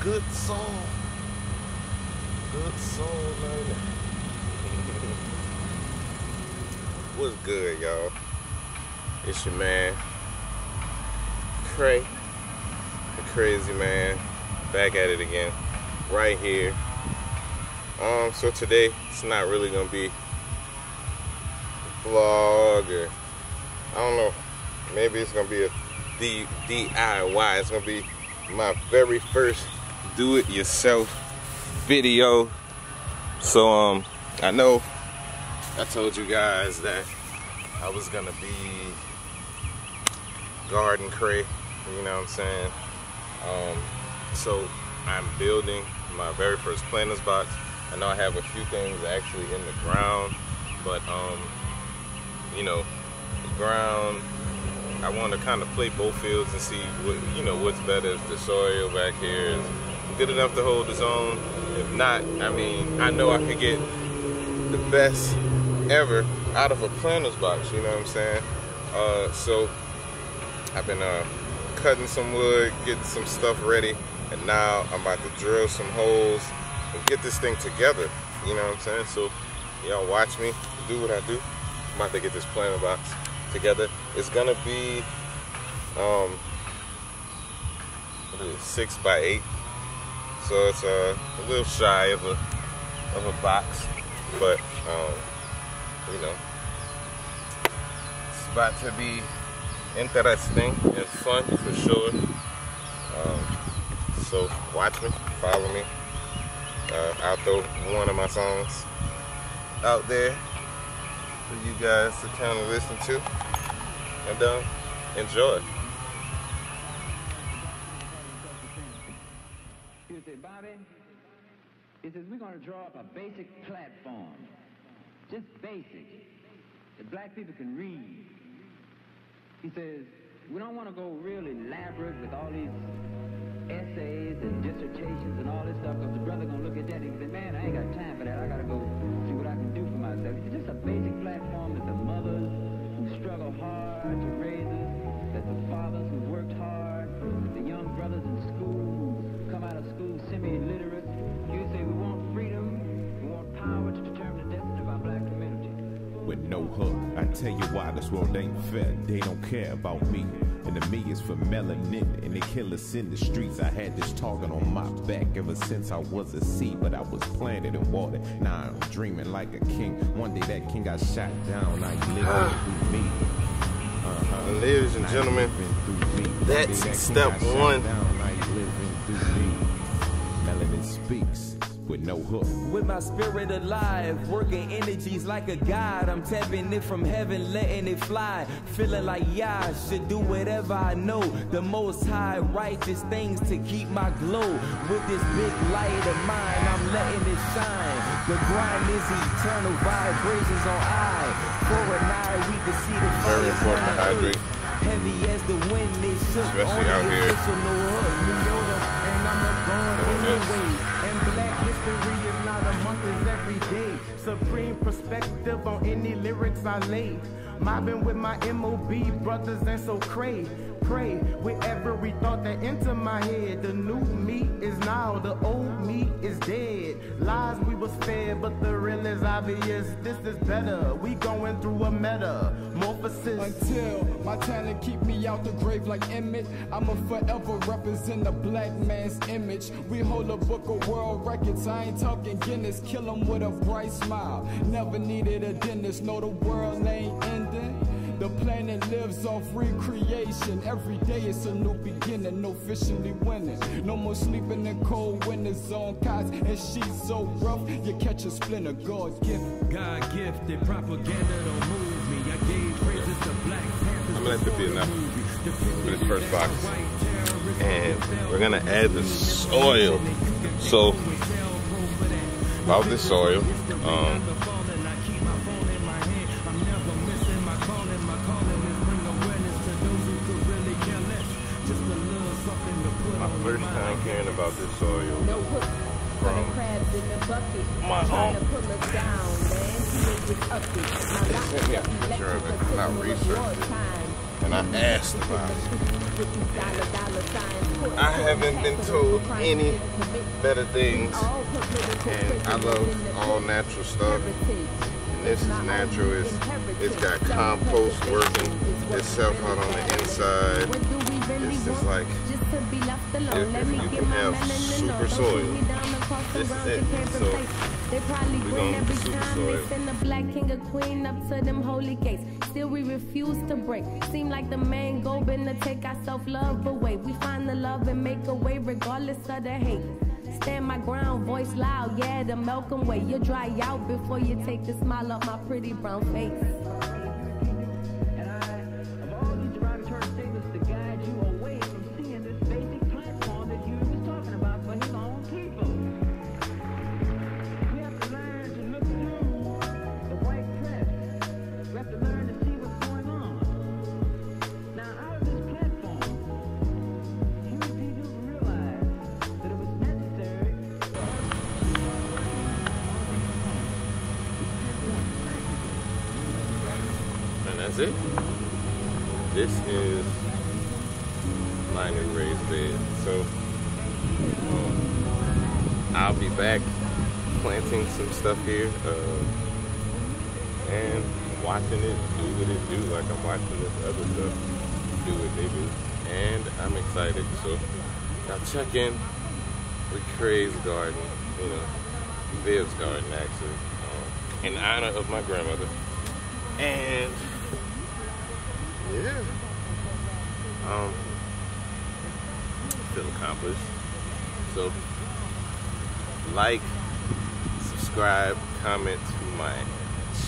good soul. Good soul, man. What's good, y'all? It's your man, Cray, the crazy man, back at it again, right here. So today, it's not really gonna be a vlog, or I don't know, maybe it's gonna be a DIY. It's gonna be my very first do-it-yourself video. So I know I told you guys that I was gonna be garden Cray, you know what I'm saying? So I'm building my very first planter's box. I know I have a few things actually in the ground, but you know, the ground, I want to kind of play both fields and see what, you know, what's better. If the soil back here is good enough to hold the zone. If not, I mean, I know I could get the best ever out of a planter's box, you know what I'm saying? So I've been cutting some wood, getting some stuff ready, and now I'm about to drill some holes and get this thing together, you know what I'm saying? So y'all watch me do what I do. I'm about to get this planter box together. It's gonna be 6 by 8, so it's a little shy of a box, but you know, it's about to be interesting and fun for sure. So watch me, follow me. I'll throw one of my songs out there for you guys to kind of listen to, and enjoy. He said, Bobby, he says, we're going to draw up a basic platform, just basic, that black people can read. He says, we don't want to go real elaborate with all these essays and dissertations and all this stuff, because the brother going to look at that and say, man, I ain't got time for that. I got to go see what I can do for myself. He said, just a basic platform that the mothers who struggle hard to raise us, that the fathers who worked hard, that the young brothers in school who come out of school semi-illiterate. You say we want freedom, we want power to determine the destiny of our black community. With no hook, I tell you why this world ain't fair. They don't care about me, and the me is for melanin, and they kill us in the streets. I had this target on my back ever since I was a seed, but I was planted in water. Now I'm dreaming like a king. One day that king got shot down. I lived through me. Ladies and gentlemen, that's step one. Melanin speaks with no hook. With my spirit alive, working energies like a god. I'm tapping it from heaven, letting it fly. Feeling like I should do whatever I know. The most high righteous things to keep my glow. With this big light of mine, I'm letting it shine. The grind is eternal, vibrations on eye. For an eye, we can see the Very important to hydrate. Heavy as the wind is shook. Especially out here. And I'm going anyway. And black history is not a month, it's every day. Supreme perspective on any lyrics I lay. Mobbing with my MOB brothers and so pray with every thought that enter my head. The new me is now, the old me is dead. Lies we was fed, but the real is obvious. This is better. We going through a metamorphosis. Until my talent keep me out the grave like Emmett, I'ma forever represent the black man's image. We hold a book of world records. I ain't talking Guinness. Kill 'em with a bright smile. Never needed a dentist. No, the world ain't ending. The planet lives off recreation. Every day it's a new beginning, no officially winning. No more sleeping in cold winters on cots, and she's so rough, you catch a splinter. God gift. God gifted propaganda don't move me. I gave praises to Black Panthers. I'm gonna let this be enough for this first box. And we're gonna add the soil. So, about this soil, my first time hearing about this soil from my uncle. They sent me a picture of it, and I researched it, and I asked about it. I haven't been told any better things, and I love all natural stuff. And this is natural. It's got compost working itself out on the inside. It's just like if you can have super soil, this is it. So we're gonna do super soil. The black king or queen up to them holy gates. Still we refuse to break. Seem like the man go been to take our self-love away. We find the love and make a way regardless of the hate. Stand my ground, voice loud, yeah, the Malcolm way. You'll dry out before you take the smile off my pretty brown face. That's it. This is my new raised bed. So I'll be back planting some stuff here and watching it do what it do, like I'm watching this other stuff do what they do. And I'm excited. So I'll check in with Craig's garden, you know, Viv's garden actually, in honor of my grandmother. And yeah, feel accomplished. So like, subscribe, comment to my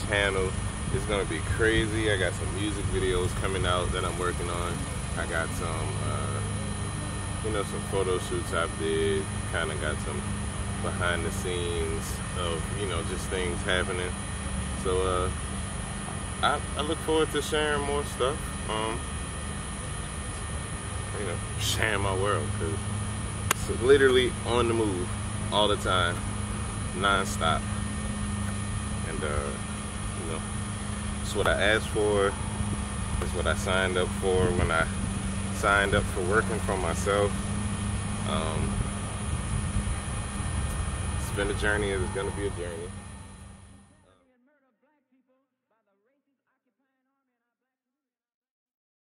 channel. It's gonna be crazy. I got some music videos coming out that I'm working on. I got some you know, some photo shoots I did, kind of got some behind the scenes of, you know, just things happening. So I look forward to sharing more stuff, you know, sharing my world, because it's literally on the move all the time, non-stop. And you know, it's what I asked for, it's what I signed up for when I signed up for working for myself. It's been a journey, it's gonna be a journey.